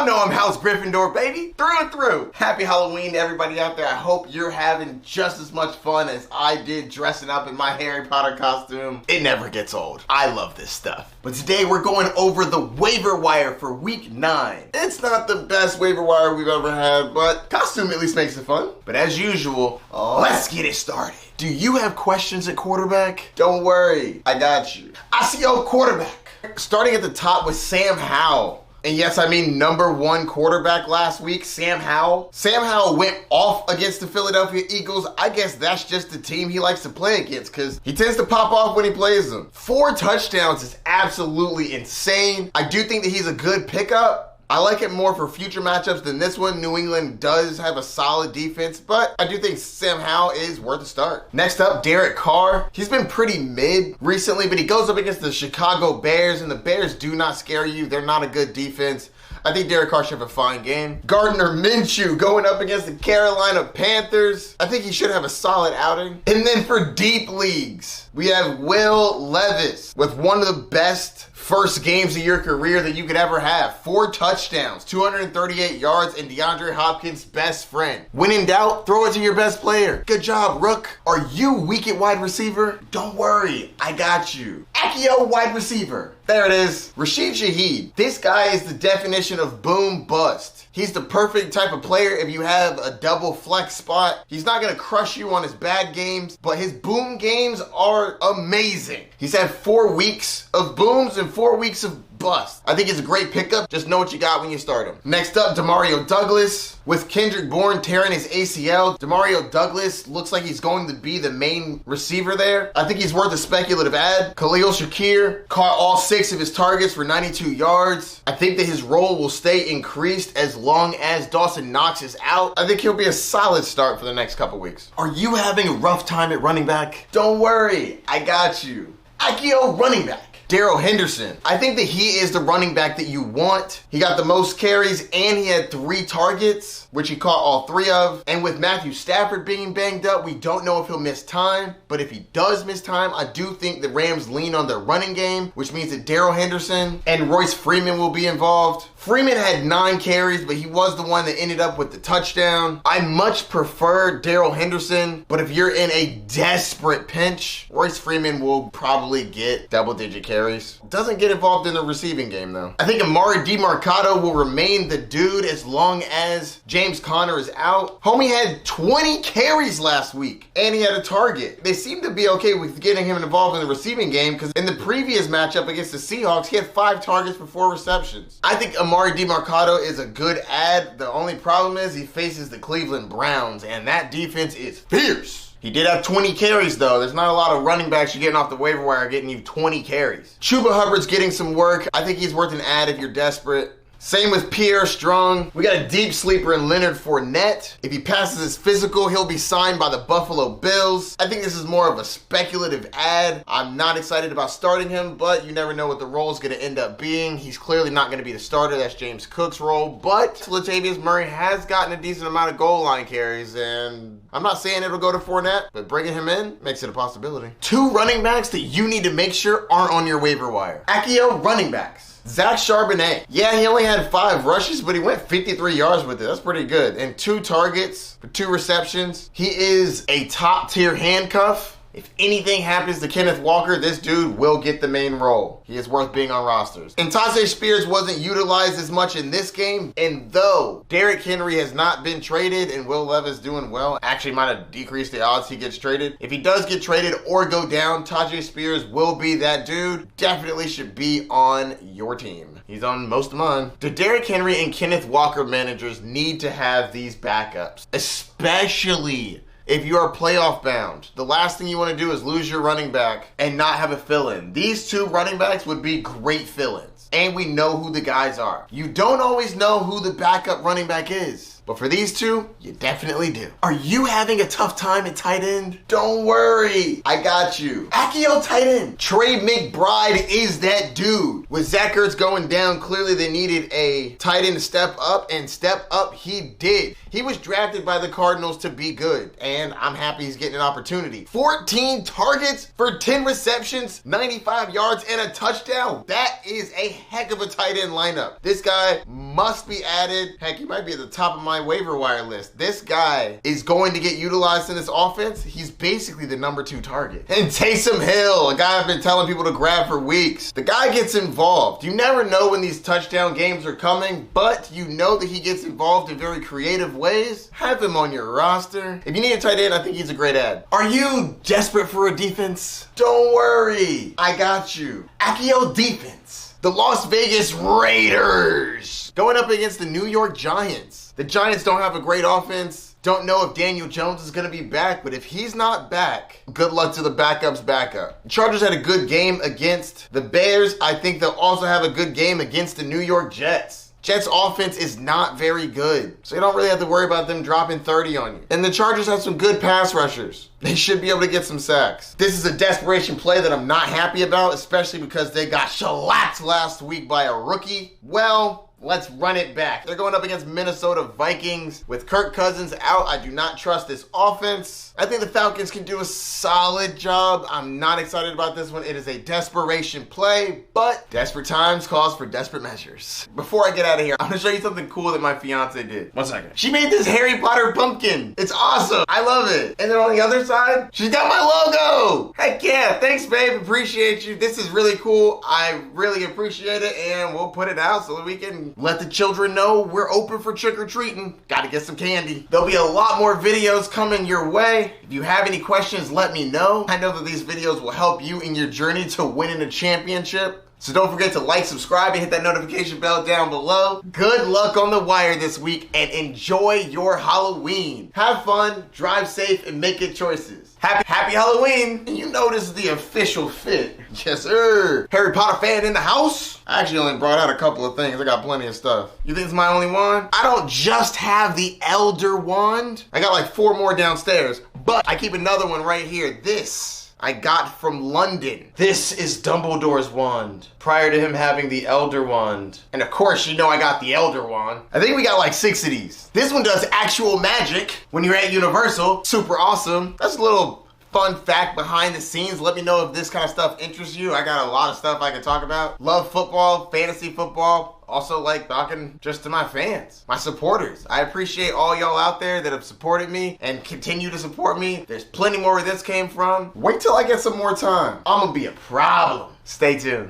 Y'all know I'm House Gryffindor, baby, through and through. Happy Halloween to everybody out there. I hope you're having just as much fun as I did dressing up in my Harry Potter costume. It never gets old. I love this stuff. But today we're going over the waiver wire for week 9. It's not the best waiver wire we've ever had, but costume at least makes it fun. But as usual, let's get it started. Do you have questions at quarterback? Don't worry, I got you. I see your quarterback. Starting at the top with Sam Howell. And yes, I mean #1 quarterback last week, Sam Howell. Sam Howell went off against the Philadelphia Eagles. I guess that's just the team he likes to play against because he tends to pop off when he plays them. 4 touchdowns is absolutely insane. I do think that he's a good pickup. I like it more for future matchups than this one. New England does have a solid defense, but I do think Sam Howell is worth a start. Next up, Derek Carr. He's been pretty mid recently, but he goes up against the Chicago Bears, and the Bears do not scare you. They're not a good defense. I think Derek Carr should have a fine game. Gardner Minshew going up against the Carolina Panthers. I think he should have a solid outing. And then for deep leagues, we have Will Levis with one of the best first games of your career that you could ever have. 4 touchdowns, 238 yards, and DeAndre Hopkins' best friend. When in doubt, throw it to your best player. Good job, Rook. Are you weak at wide receiver? Don't worry, I got you. Akio wide receiver. There it is. Rashid Shaheed. This guy is the definition of boom bust. He's the perfect type of player if you have a double flex spot. He's not going to crush you on his bad games, but his boom games are amazing. He's had 4 weeks of booms and 4 weeks of bust. I think it's a great pickup. Just know what you got when you start him. Next up, Demario Douglas. With Kendrick Bourne tearing his ACL, Demario Douglas looks like he's going to be the main receiver there. I think he's worth a speculative add. Khalil Shakir caught all 6 of his targets for 92 yards. I think that his role will stay increased as long as Dawson Knox is out. I think he'll be a solid start for the next couple weeks. Are you having a rough time at running back? Don't worry, I got you. Akio running back. Darrell Henderson. I think that he is the running back that you want. He got the most carries and he had 3 targets, which he caught all 3 of. And with Matthew Stafford being banged up, we don't know if he'll miss time. But if he does miss time, I do think the Rams lean on their running game, which means that Darrell Henderson and Royce Freeman will be involved. Freeman had 9 carries, but he was the one that ended up with the touchdown. I much prefer Darrell Henderson, but if you're in a desperate pinch, Royce Freeman will probably get double-digit carries. Doesn't get involved in the receiving game, though. I think Amari DiMercato will remain the dude as long as James Conner is out. Homie had 20 carries last week, and he had a target. They seem to be okay with getting him involved in the receiving game, because in the previous matchup against the Seahawks, he had 5 targets for 4 receptions. I think Amari DiMercato is a good add. The only problem is he faces the Cleveland Browns, and that defense is fierce. He did have 20 carries, though. There's not a lot of running backs you're getting off the waiver wire getting you 20 carries. Chuba Hubbard's getting some work. I think he's worth an add if you're desperate. Same with Pierre Strong. We got a deep sleeper in Leonard Fournette. If he passes his physical, he'll be signed by the Buffalo Bills. I think this is more of a speculative add. I'm not excited about starting him, but you never know what the role is going to end up being. He's clearly not going to be the starter. That's James Cook's role, but Latavius Murray has gotten a decent amount of goal line carries, and I'm not saying it'll go to Fournette, but bringing him in makes it a possibility. 2 running backs that you need to make sure aren't on your waiver wire. Akio running backs. Zach Charbonnet. Yeah, he only had 5 rushes, but he went 53 yards with it. That's pretty good. And 2 targets for 2 receptions. He is a top tier handcuff. If anything happens to Kenneth Walker, this dude will get the main role. He is worth being on rosters. And Tajay Spears wasn't utilized as much in this game. And though Derrick Henry has not been traded and Will Levis doing well, actually might have decreased the odds he gets traded. If he does get traded or go down, Tajay Spears will be that dude. Definitely should be on your team. He's on most of mine. The Derrick Henry and Kenneth Walker managers need to have these backups, especially if you are playoff bound. The last thing you want to do is lose your running back and not have a fill-in. These 2 running backs would be great fill-ins. And we know who the guys are. You don't always know who the backup running back is. But for these two, you definitely do. Are you having a tough time at tight end? Don't worry, I got you. Akio tight end. Trey McBride is that dude. With Zach Ertz going down, clearly they needed a tight end to step up, and step up he did. He was drafted by the Cardinals to be good, and I'm happy he's getting an opportunity. 14 targets for 10 receptions, 95 yards, and a touchdown. That is a heck of a tight end lineup. This guy must be added. Heck, he might be at the top of my waiver wire list. This guy is going to get utilized in this offense. He's basically the number 2 target. And Taysom Hill, a guy I've been telling people to grab for weeks. The guy gets involved. You never know when these touchdown games are coming, but you know that he gets involved in very creative ways. Have him on your roster. If you need a tight end, I think he's a great add. Are you desperate for a defense? Don't worry, I got you. Akio defense. The Las Vegas Raiders going up against the New York Giants. The Giants don't have a great offense. Don't know if Daniel Jones is going to be back, but if he's not back, good luck to the backup's backup. The Chargers had a good game against the Bears. I think they'll also have a good game against the New York Jets. Jets offense is not very good, so you don't really have to worry about them dropping 30 on you. And the Chargers have some good pass rushers. They should be able to get some sacks. This is a desperation play that I'm not happy about, especially because they got shellacked last week by a rookie. Well, let's run it back. They're going up against Minnesota Vikings. With Kirk Cousins out, I do not trust this offense. I think the Falcons can do a solid job. I'm not excited about this one. It is a desperation play, but desperate times calls for desperate measures. Before I get out of here, I'm gonna show you something cool that my fiance did. One second. She made this Harry Potter pumpkin. It's awesome. I love it. And then on the other side, she's got my logo. Heck yeah. Thanks, babe. Appreciate you. This is really cool. I really appreciate it, and we'll put it out so that we can let the children know we're open for trick-or-treating. Gotta get some candy. There'll be a lot more videos coming your way. If you have any questions, let me know. I know that these videos will help you in your journey to winning a championship. So don't forget to like, subscribe, and hit that notification bell down below. Good luck on the wire this week, and enjoy your Halloween. Have fun, drive safe, and make good choices. Happy Halloween! And you know this is the official fit. Yes, sir. Harry Potter fan in the house? I actually only brought out a couple of things. I got plenty of stuff. You think it's my only wand? I don't just have the Elder Wand. I got like 4 more downstairs, but I keep another one right here. This I got from London. This is Dumbledore's wand, prior to him having the Elder Wand. And of course, you know I got the Elder Wand. I think we got like 6 of these. This one does actual magic when you're at Universal. Super awesome. That's a little fun fact behind the scenes. Let me know if this kind of stuff interests you. I got a lot of stuff I can talk about. Love football, fantasy football. Also like talking just to my fans, my supporters. I appreciate all y'all out there that have supported me and continue to support me. There's plenty more where this came from. Wait till I get some more time. I'm gonna be a problem. Stay tuned.